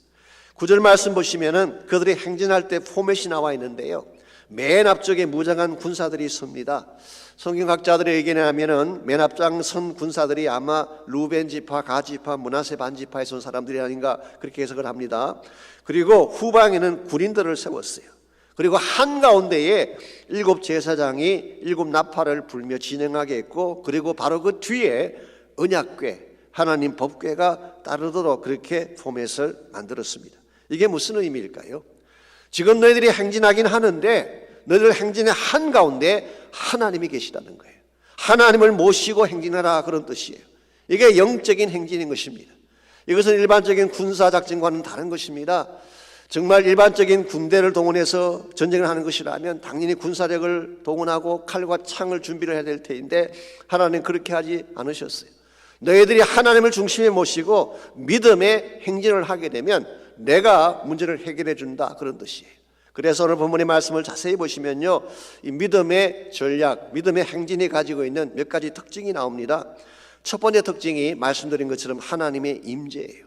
9절 말씀 보시면은 그들이 행진할 때 포맷이 나와 있는데요, 맨 앞쪽에 무장한 군사들이 섭니다. 성경학자들의 의견에 하면은 맨 앞장 선 군사들이 아마 루벤 지파, 가 지파, 므낫세 반 지파에서 온 사람들이 아닌가, 그렇게 해석을 합니다. 그리고 후방에는 군인들을 세웠어요. 그리고 한가운데에 7 제사장이 7 나팔을 불며 진행하게 했고, 그리고 바로 그 뒤에 언약궤, 하나님 법궤가 따르도록 그렇게 포맷을 만들었습니다. 이게 무슨 의미일까요? 지금 너희들이 행진하긴 하는데 너희들 행진의 한가운데 하나님이 계시다는 거예요. 하나님을 모시고 행진하라, 그런 뜻이에요. 이게 영적인 행진인 것입니다. 이것은 일반적인 군사작전과는 다른 것입니다. 정말 일반적인 군대를 동원해서 전쟁을 하는 것이라면 당연히 군사력을 동원하고 칼과 창을 준비를 해야 될 테인데 하나님은 그렇게 하지 않으셨어요. 너희들이 하나님을 중심에 모시고 믿음의 행진을 하게 되면 내가 문제를 해결해 준다, 그런 뜻이에요. 그래서 오늘 본문의 말씀을 자세히 보시면요, 이 믿음의 전략, 믿음의 행진이 가지고 있는 몇 가지 특징이 나옵니다. 첫 번째 특징이 말씀드린 것처럼 하나님의 임재예요.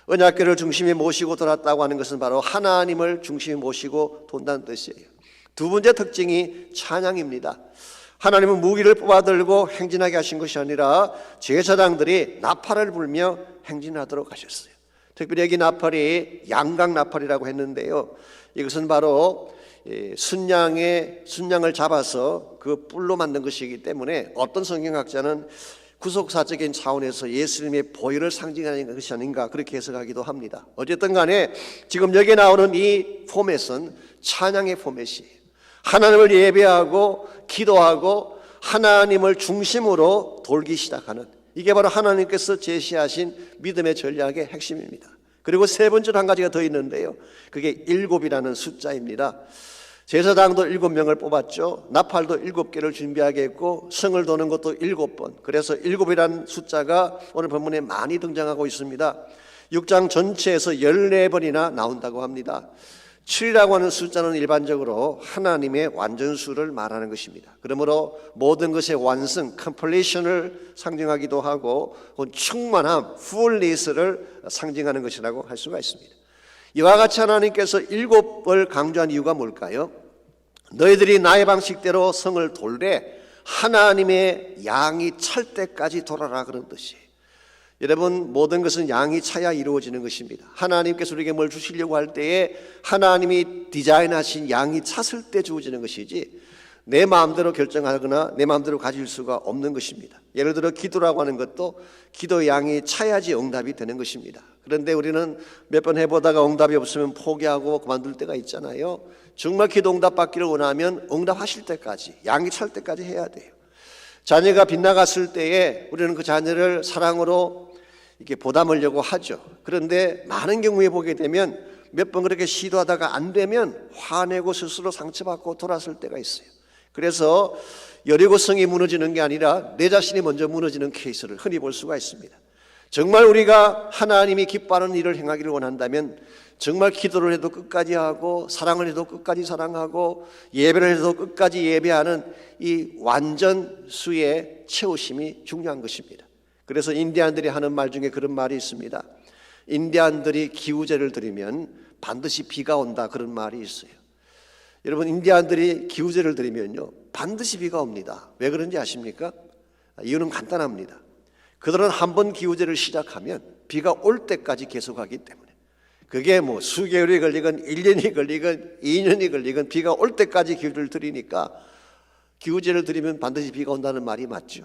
언약궤를 중심에 모시고 돌았다고 하는 것은 바로 하나님을 중심에 모시고 돈다는 뜻이에요. 두 번째 특징이 찬양입니다. 하나님은 무기를 뽑아들고 행진하게 하신 것이 아니라 제사장들이 나팔을 불며 행진하도록 하셨어요. 특별히 여기 나팔이 양각 나팔이라고 했는데요. 이것은 바로 순양을 잡아서 그 뿔로 만든 것이기 때문에 어떤 성경학자는 구속사적인 차원에서 예수님의 보혈을 상징하는 것이 아닌가 그렇게 해석하기도 합니다. 어쨌든 간에 지금 여기에 나오는 이 포맷은 찬양의 포맷이에요. 하나님을 예배하고 기도하고 하나님을 중심으로 돌기 시작하는, 이게 바로 하나님께서 제시하신 믿음의 전략의 핵심입니다. 그리고 세 번째로 한 가지가 더 있는데요, 그게 7이라는 숫자입니다. 제사장도 7명을 뽑았죠. 나팔도 7개를 준비하게 했고 성을 도는 것도 7번. 그래서 7이라는 숫자가 오늘 본문에 많이 등장하고 있습니다. 6장 전체에서 14번이나 나온다고 합니다. 7이라고 하는 숫자는 일반적으로 하나님의 완전수를 말하는 것입니다. 그러므로 모든 것의 완성, completion을 상징하기도 하고 충만함, fullness를 상징하는 것이라고 할 수가 있습니다. 이와 같이 하나님께서 7을 강조한 이유가 뭘까요? 너희들이 나의 방식대로 성을 돌래 하나님의 양이 찰 때까지 돌아라, 그런 뜻이에요. 여러분, 모든 것은 양이 차야 이루어지는 것입니다. 하나님께서 우리에게 뭘 주시려고 할 때에 하나님이 디자인하신 양이 찼을 때 주어지는 것이지 내 마음대로 결정하거나 내 마음대로 가질 수가 없는 것입니다. 예를 들어 기도라고 하는 것도 기도의 양이 차야지 응답이 되는 것입니다. 그런데 우리는 몇 번 해보다가 응답이 없으면 포기하고 그만둘 때가 있잖아요. 정말 기도 응답 받기를 원하면 응답하실 때까지, 양이 찰 때까지 해야 돼요. 자녀가 빗나갔을 때에 우리는 그 자녀를 사랑으로 이렇게 보담하려고 하죠. 그런데 많은 경우에 보게 되면 몇 번 그렇게 시도하다가 안 되면 화내고 스스로 상처받고 돌아설 때가 있어요. 그래서 여리고성이 무너지는 게 아니라 내 자신이 먼저 무너지는 케이스를 흔히 볼 수가 있습니다. 정말 우리가 하나님이 기뻐하는 일을 행하기를 원한다면 정말 기도를 해도 끝까지 하고 사랑을 해도 끝까지 사랑하고 예배를 해도 끝까지 예배하는 이 완전수의 채우심이 중요한 것입니다. 그래서 인디안들이 하는 말 중에 그런 말이 있습니다. 인디안들이 기우제를 드리면 반드시 비가 온다, 그런 말이 있어요. 여러분, 인디안들이 기우제를 드리면요 반드시 비가 옵니다. 왜 그런지 아십니까? 이유는 간단합니다. 그들은 한 번 기우제를 시작하면 비가 올 때까지 계속하기 때문에, 그게 뭐 수개월이 걸리건 1년이 걸리건 2년이 걸리건 비가 올 때까지 기우제를 드리니까 기우제를 드리면 반드시 비가 온다는 말이 맞죠.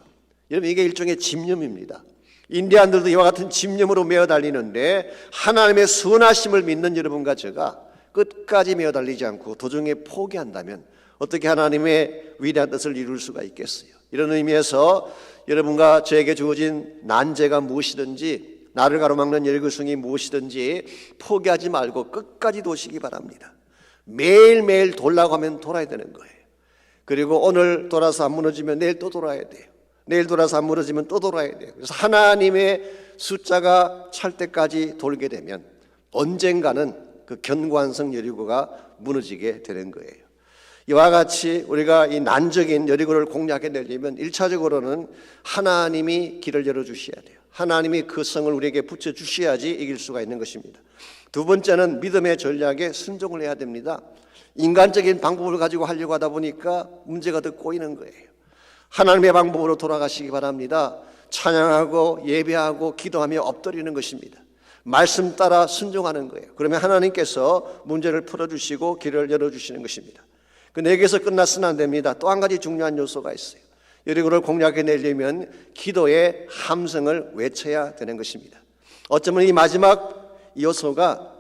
여러분, 이게 일종의 집념입니다. 인디안들도 이와 같은 집념으로 메어 달리는데 하나님의 선하심을 믿는 여러분과 제가 끝까지 메어 달리지 않고 도중에 포기한다면 어떻게 하나님의 위대한 뜻을 이룰 수가 있겠어요? 이런 의미에서 여러분과 저에게 주어진 난제가 무엇이든지, 나를 가로막는 열거성이 무엇이든지 포기하지 말고 끝까지 도시기 바랍니다. 매일매일 돌라고 하면 돌아야 되는 거예요. 그리고 오늘 돌아서 안 무너지면 내일 또 돌아야 돼요. 내일 돌아서 안 무너지면 또 돌아야 돼요. 그래서 하나님의 숫자가 찰 때까지 돌게 되면 언젠가는 그 견고한성 여리고가 무너지게 되는 거예요. 이와 같이 우리가 이 난적인 여리고를 공략해내려면 1차적으로는 하나님이 길을 열어주셔야 돼요. 하나님이 그 성을 우리에게 붙여주셔야지 이길 수가 있는 것입니다. 두 번째는 믿음의 전략에 순종을 해야 됩니다. 인간적인 방법을 가지고 하려고 하다 보니까 문제가 더 꼬이는 거예요. 하나님의 방법으로 돌아가시기 바랍니다. 찬양하고 예배하고 기도하며 엎드리는 것입니다. 말씀 따라 순종하는 거예요. 그러면 하나님께서 문제를 풀어주시고 길을 열어주시는 것입니다. 그 네 개에서 끝났으면 안 됩니다. 또 한 가지 중요한 요소가 있어요. 여리고를 공략해내려면 기도의 함성을 외쳐야 되는 것입니다. 어쩌면 이 마지막 요소가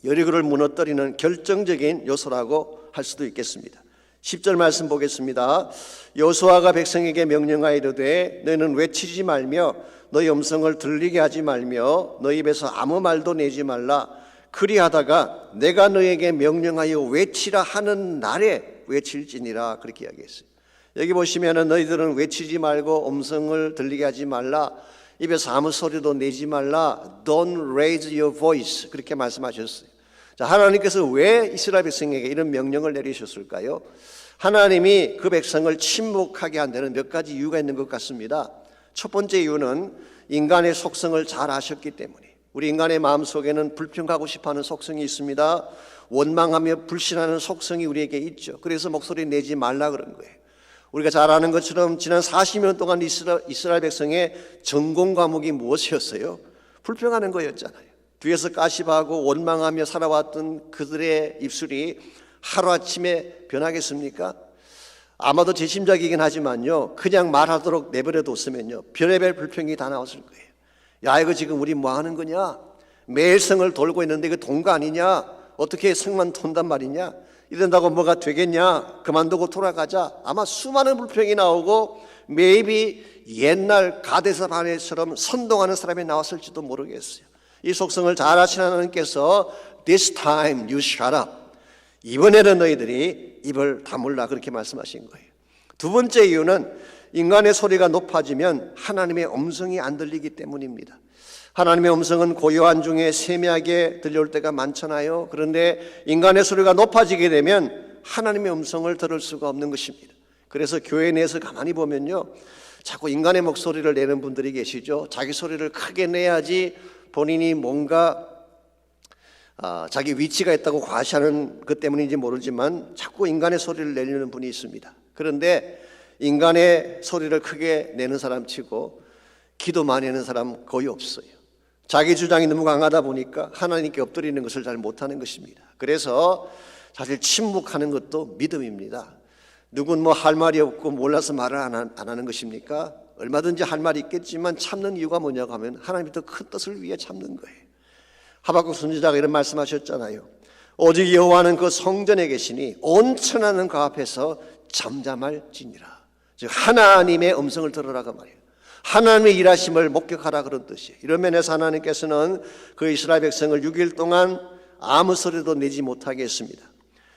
여리고를 무너뜨리는 결정적인 요소라고 할 수도 있겠습니다. 10절 말씀 보겠습니다. 여호수아가 백성에게 명령하여 이르되 너희는 외치지 말며 너희 음성을 들리게 하지 말며 너희 입에서 아무 말도 내지 말라. 그리하다가 내가 너희에게 명령하여 외치라 하는 날에 외칠지니라, 그렇게 이야기했어요. 여기 보시면은 너희들은 외치지 말고 음성을 들리게 하지 말라, 입에서 아무 소리도 내지 말라, don't raise your voice, 그렇게 말씀하셨어요. 자, 하나님께서 왜 이스라엘 백성에게 이런 명령을 내리셨을까요? 하나님이 그 백성을 침묵하게 한 데는 몇 가지 이유가 있는 것 같습니다. 첫 번째 이유는 인간의 속성을 잘 아셨기 때문에, 우리 인간의 마음속에는 불평하고 싶어하는 속성이 있습니다. 원망하며 불신하는 속성이 우리에게 있죠. 그래서 목소리 내지 말라 그런 거예요. 우리가 잘 아는 것처럼 지난 40년 동안 이스라엘 백성의 전공 과목이 무엇이었어요? 불평하는 거였잖아요. 뒤에서 까시바하고 원망하며 살아왔던 그들의 입술이 하루아침에 변하겠습니까? 아마도 제 짐작이긴 하지만요, 그냥 말하도록 내버려 뒀으면요 별의별 불평이 다 나왔을 거예요. 야, 이거 지금 우리 뭐 하는 거냐? 매일 성을 돌고 있는데 이거 동거 아니냐? 어떻게 성만 돈단 말이냐? 이런다고 뭐가 되겠냐? 그만두고 돌아가자. 아마 수많은 불평이 나오고 maybe 옛날 가데스 바네처럼 선동하는 사람이 나왔을지도 모르겠어요. 이 속성을 잘 아시는 하나님께서 This time you shut up, 이번에는 너희들이 입을 다물라, 그렇게 말씀하신 거예요. 두 번째 이유는 인간의 소리가 높아지면 하나님의 음성이 안 들리기 때문입니다. 하나님의 음성은 고요한 중에 세미하게 들려올 때가 많잖아요. 그런데 인간의 소리가 높아지게 되면 하나님의 음성을 들을 수가 없는 것입니다. 그래서 교회 내에서 가만히 보면요, 자꾸 인간의 목소리를 내는 분들이 계시죠. 자기 소리를 크게 내야지 본인이 뭔가 자기 위치가 있다고 과시하는 것 때문인지 모르지만 자꾸 인간의 소리를 내려는 분이 있습니다. 그런데 인간의 소리를 크게 내는 사람 치고 기도 많이 하는 사람 거의 없어요. 자기 주장이 너무 강하다 보니까 하나님께 엎드리는 것을 잘 못하는 것입니다. 그래서 사실 침묵하는 것도 믿음입니다. 누군 뭐 할 말이 없고 몰라서 말을 안 하는 것입니까? 얼마든지 할 말이 있겠지만 참는 이유가 뭐냐고 하면 하나님이 더 큰 뜻을 위해 참는 거예요. 하박국 선지자가 이런 말씀하셨잖아요. 오직 여호와는 그 성전에 계시니 온 천하는 그 앞에서 잠잠할지니라. 즉 하나님의 음성을 들으라고 말이에요. 하나님의 일하심을 목격하라, 그런 뜻이에요. 이런 면에서 하나님께서는 그 이스라엘 백성을 6일 동안 아무 소리도 내지 못하게 했습니다.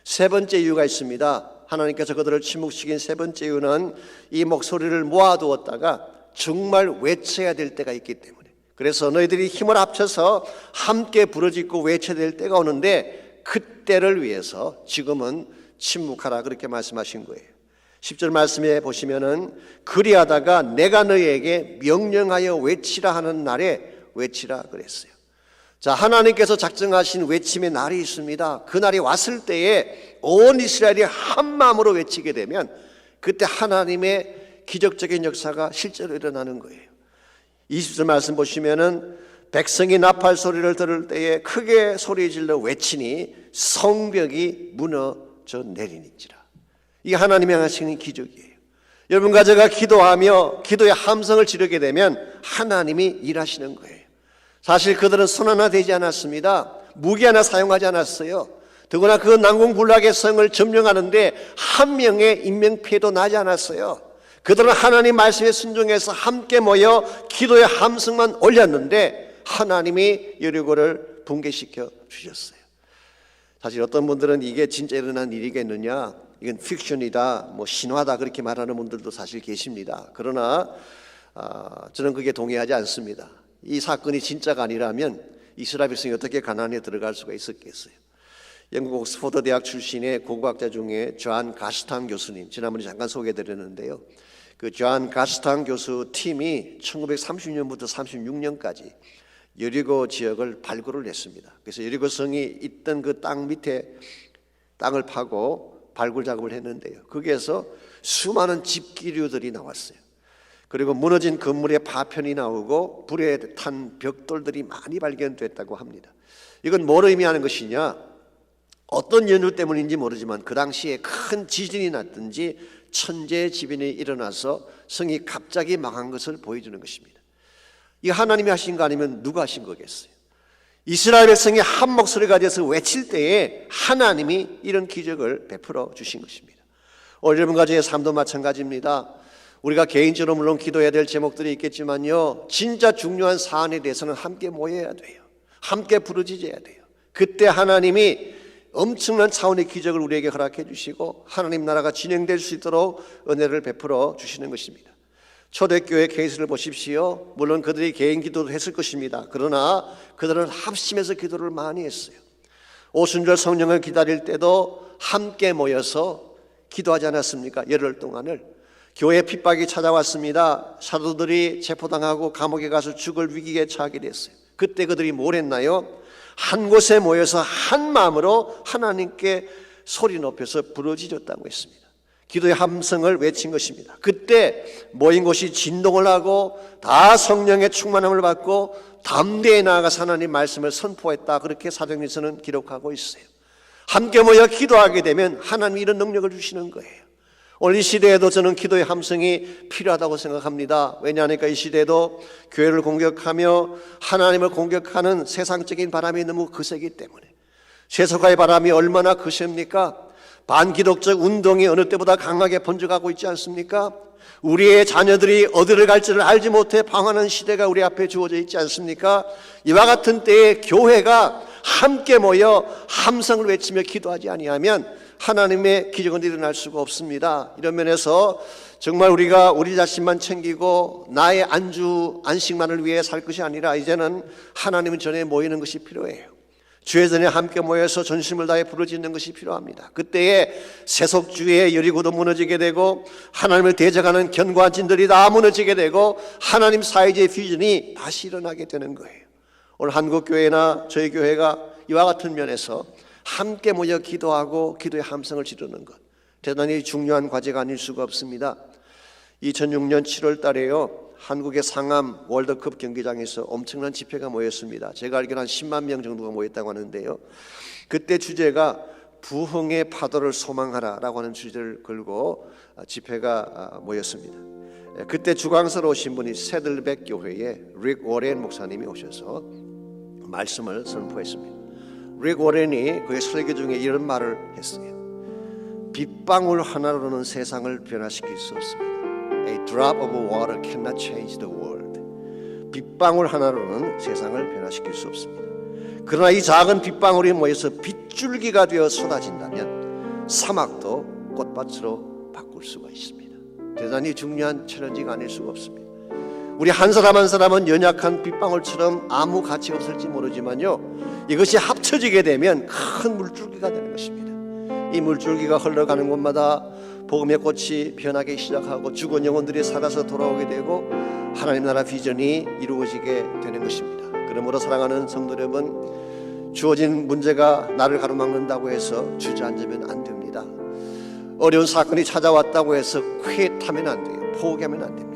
세 번째 이유가 있습니다. 하나님께서 그들을 침묵시킨 세 번째 이유는 이 목소리를 모아두었다가 정말 외쳐야 될 때가 있기 때문에, 그래서 너희들이 힘을 합쳐서 함께 부르짖고 외쳐야 될 때가 오는데 그때를 위해서 지금은 침묵하라, 그렇게 말씀하신 거예요. 10절 말씀에 보시면은 그리하다가 내가 너희에게 명령하여 외치라 하는 날에 외치라 그랬어요. 자, 하나님께서 작정하신 외침의 날이 있습니다. 그 날이 왔을 때에 온 이스라엘이 한 마음으로 외치게 되면 그때 하나님의 기적적인 역사가 실제로 일어나는 거예요. 20절 말씀 보시면은 백성이 나팔 소리를 들을 때에 크게 소리 질러 외치니 성벽이 무너져 내리니지라. 이게 하나님이 하시는 기적이에요. 여러분과 제가 기도하며 기도의 함성을 지르게 되면 하나님이 일하시는 거예요. 사실 그들은 손 하나 대지 않았습니다. 무기 하나 사용하지 않았어요. 더구나 그 난공불락의 성을 점령하는데 한 명의 인명피해도 나지 않았어요. 그들은 하나님 말씀에 순종해서 함께 모여 기도의 함성만 올렸는데 하나님이 여리고를 붕괴시켜 주셨어요. 사실 어떤 분들은 이게 진짜 일어난 일이겠느냐, 이건 픽션이다, 뭐 신화다, 그렇게 말하는 분들도 사실 계십니다. 그러나 저는 그게 동의하지 않습니다. 이 사건이 진짜가 아니라면 이스라엘 백성이 어떻게 가나안에 들어갈 수가 있었겠어요? 영국 옥스퍼드 대학 출신의 고고학자 중에 존 가스탕 교수님, 지난번에 잠깐 소개해드렸는데요, 그 존 가스탕 교수 팀이 1930년부터 36년까지 여리고 지역을 발굴을 했습니다. 그래서 여리고 성이 있던 그 땅 밑에 땅을 파고 발굴 작업을 했는데요, 거기에서 수많은 집기류들이 나왔어요. 그리고 무너진 건물의 파편이 나오고 불에 탄 벽돌들이 많이 발견됐다고 합니다. 이건 뭘 의미하는 것이냐, 어떤 연유 때문인지 모르지만 그 당시에 큰 지진이 났든지 천재지변이 일어나서 성이 갑자기 망한 것을 보여주는 것입니다. 이 하나님이 하신 거 아니면 누가 하신 거겠어요? 이스라엘 백성이 한 목소리가 돼서 외칠 때에 하나님이 이런 기적을 베풀어 주신 것입니다. 오늘 여러분과 저의 삶도 마찬가지입니다. 우리가 개인적으로 물론 기도해야 될 제목들이 있겠지만요, 진짜 중요한 사안에 대해서는 함께 모여야 돼요. 함께 부르짖어야 돼요. 그때 하나님이 엄청난 차원의 기적을 우리에게 허락해 주시고 하나님 나라가 진행될 수 있도록 은혜를 베풀어 주시는 것입니다. 초대교회 케이스를 보십시오. 물론 그들이 개인 기도도 했을 것입니다. 그러나 그들은 합심해서 기도를 많이 했어요. 오순절 성령을 기다릴 때도 함께 모여서 기도하지 않았습니까? 열흘 동안을. 교회 핍박이 찾아왔습니다. 사도들이 체포당하고 감옥에 가서 죽을 위기에 처하게 됐어요. 그때 그들이 뭘 했나요? 한 곳에 모여서 한 마음으로 하나님께 소리 높여서 부르짖었다고 했습니다. 기도의 함성을 외친 것입니다. 그때 모인 곳이 진동을 하고 다 성령의 충만함을 받고 담대히 나아가서 하나님 말씀을 선포했다. 그렇게 사도행전에서는 기록하고 있어요. 함께 모여 기도하게 되면 하나님이 이런 능력을 주시는 거예요. 오늘 이 시대에도 저는 기도의 함성이 필요하다고 생각합니다. 왜냐하니까 이 시대에도 교회를 공격하며 하나님을 공격하는 세상적인 바람이 너무 거세기 때문에. 세속화의 바람이 얼마나 거셉니까? 반기독적 운동이 어느 때보다 강하게 번져가고 있지 않습니까? 우리의 자녀들이 어디를 갈지를 알지 못해 방황하는 시대가 우리 앞에 주어져 있지 않습니까? 이와 같은 때에 교회가 함께 모여 함성을 외치며 기도하지 아니하면 하나님의 기적은 일어날 수가 없습니다. 이런 면에서 정말 우리가 우리 자신만 챙기고 나의 안식만을 위해 살 것이 아니라 이제는 하나님 전에 모이는 것이 필요해요. 주의 전에 함께 모여서 전심을 다해 부르짖는 것이 필요합니다. 그때에 세속주의의 여리고도 무너지게 되고 하나님을 대적하는 견고한 진들이 다 무너지게 되고 하나님 사회주의 비전이 다시 일어나게 되는 거예요. 오늘 한국교회나 저희 교회가 이와 같은 면에서 함께 모여 기도하고 기도의 함성을 지르는 것, 대단히 중요한 과제가 아닐 수가 없습니다. 2006년 7월 달에요, 한국의 상암 월드컵 경기장에서 엄청난 집회가 모였습니다. 제가 알기로는 한 10만 명 정도가 모였다고 하는데요, 그때 주제가 부흥의 파도를 소망하라라고 하는 주제를 걸고 집회가 모였습니다. 그때 주강사로 오신 분이 새들백 교회의 릭 워렌 목사님이 오셔서 말씀을 선포했습니다. 릭 워렌이 그의 설교 중에 이런 말을 했어요. 빗방울 하나로는 세상을 변화시킬 수 없습니다. A drop of water cannot change the world. 빗방울 하나로는 세상을 변화시킬 수 없습니다. 그러나 이 작은 빗방울이 모여서 빗줄기가 되어 쏟아진다면 사막도 꽃밭으로 바꿀 수가 있습니다. 대단히 중요한 챌린지가 아닐 수가 없습니다. 우리 한 사람 한 사람은 연약한 빗방울처럼 아무 가치가 없을지 모르지만요, 이것이 합쳐지게 되면 큰 물줄기가 되는 것입니다. 이 물줄기가 흘러가는 곳마다 복음의 꽃이 변하기 시작하고 죽은 영혼들이 살아서 돌아오게 되고 하나님 나라 비전이 이루어지게 되는 것입니다. 그러므로 사랑하는 성도 여러분, 주어진 문제가 나를 가로막는다고 해서 주저앉으면 안 됩니다. 어려운 사건이 찾아왔다고 해서 쾌타면 안 돼요. 포기하면 안 됩니다.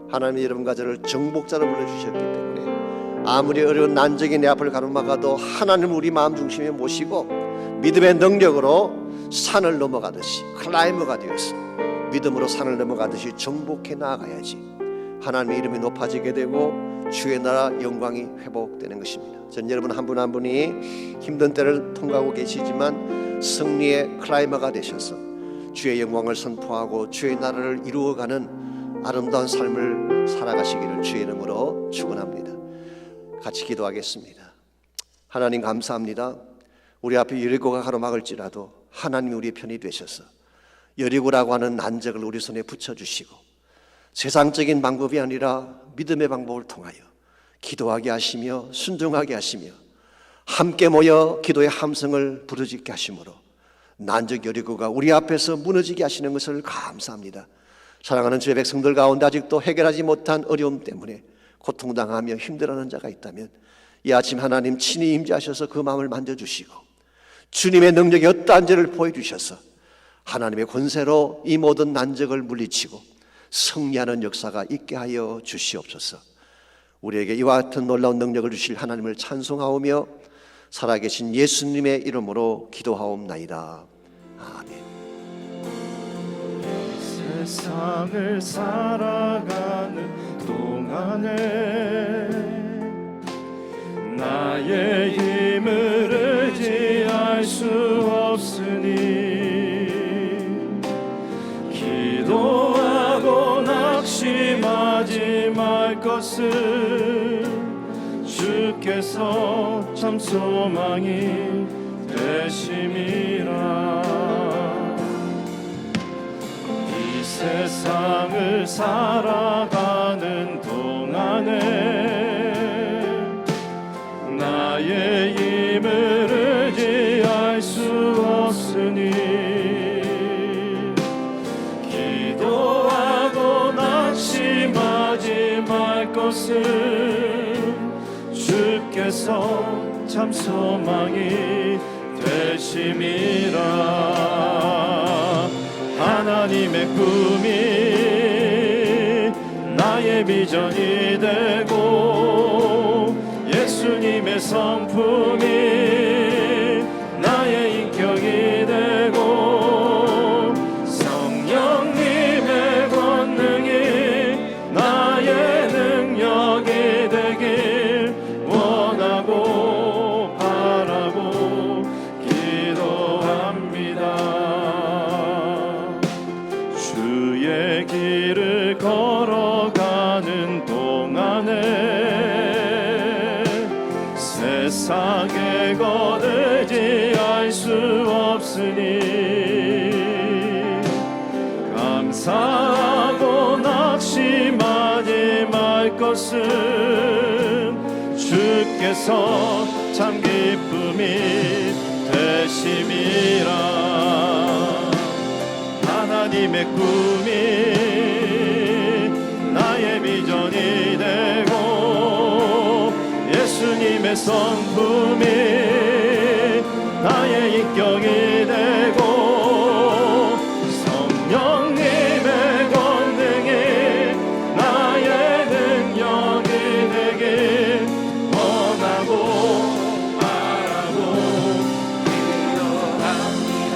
하나님이 여러분과 저를 정복자로 불러주셨기 때문에 아무리 어려운 난적이 내 앞을 가로막아도 하나님을 우리 마음 중심에 모시고 믿음의 능력으로 산을 넘어가듯이 클라이머가 되어서 믿음으로 산을 넘어가듯이 정복해 나아가야지 하나님의 이름이 높아지게 되고 주의 나라 영광이 회복되는 것입니다. 전 여러분 한 분 한 분이 힘든 때를 통과하고 계시지만 승리의 클라이머가 되셔서 주의 영광을 선포하고 주의 나라를 이루어가는 아름다운 삶을 살아가시기를 주의 이름으로 축원합니다. 같이 기도하겠습니다. 하나님 감사합니다. 우리 앞에 여리고가 가로막을지라도 하나님이 우리 편이 되셔서 여리고라고 하는 난적을 우리 손에 붙여주시고 세상적인 방법이 아니라 믿음의 방법을 통하여 기도하게 하시며 순종하게 하시며 함께 모여 기도의 함성을 부르짖게 하심으로 난적 여리고가 우리 앞에서 무너지게 하시는 것을 감사합니다. 사랑하는 주의 백성들 가운데 아직도 해결하지 못한 어려움 때문에 고통당하며 힘들어하는 자가 있다면 이 아침 하나님 친히 임재하셔서 그 마음을 만져주시고 주님의 능력이 어떠한지를 보여주셔서 하나님의 권세로 이 모든 난적을 물리치고 승리하는 역사가 있게 하여 주시옵소서. 우리에게 이와 같은 놀라운 능력을 주실 하나님을 찬송하오며 살아계신 예수님의 이름으로 기도하옵나이다. 아멘. 세상을 살아가는 동안에 나의 힘을 의지할 수 없으니 기도하고 낙심하지 말 것을 주께서 참 소망이 되심이라. 이 세상을 살아가는 동안에 나의 힘을 의지할 수 없으니 기도하고 낙심하지 말 것을 주께서 참 소망이 되심이라. 하나님의 꿈이 나의 비전이 되고 예수님의 성품이 나의 인격이 되고 성령님의 권능이 나의 능력이 되길 원하고 바라고 기도합니다. 주의 길을 걸어가는 동안에 세상에 거들지 알 수 없으니 감사하고 낙심하지 말 것은 주께서 참 기쁨이 되심이라. 하나님의 꿈이 나의 비전이 되고 예수님의 성품이 나의 인격이 되고 성령님의 권능이 나의 능력이 되길 원하고 바라고 기도합니다.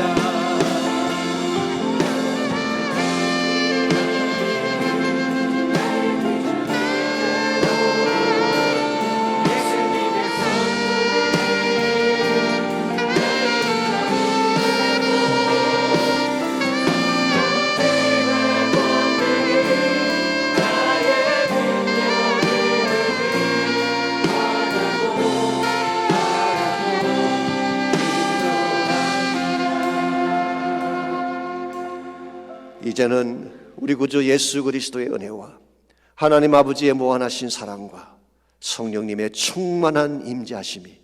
이제는 우리 구주 예수 그리스도의 은혜와 하나님 아버지의 무한하신 사랑과 성령님의 충만한 임재하심이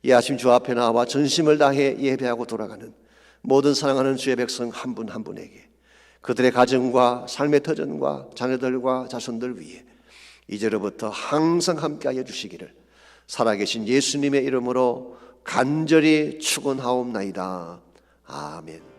이 아침 주 앞에 나와 전심을 다해 예배하고 돌아가는 모든 사랑하는 주의 백성 한 분 한 분에게 그들의 가정과 삶의 터전과 자녀들과 자손들 위해 이제로부터 항상 함께하여 주시기를 살아계신 예수님의 이름으로 간절히 축원하옵나이다. 아멘.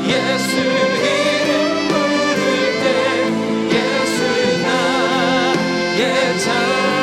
예수 이름 부를 때 예수 나의 참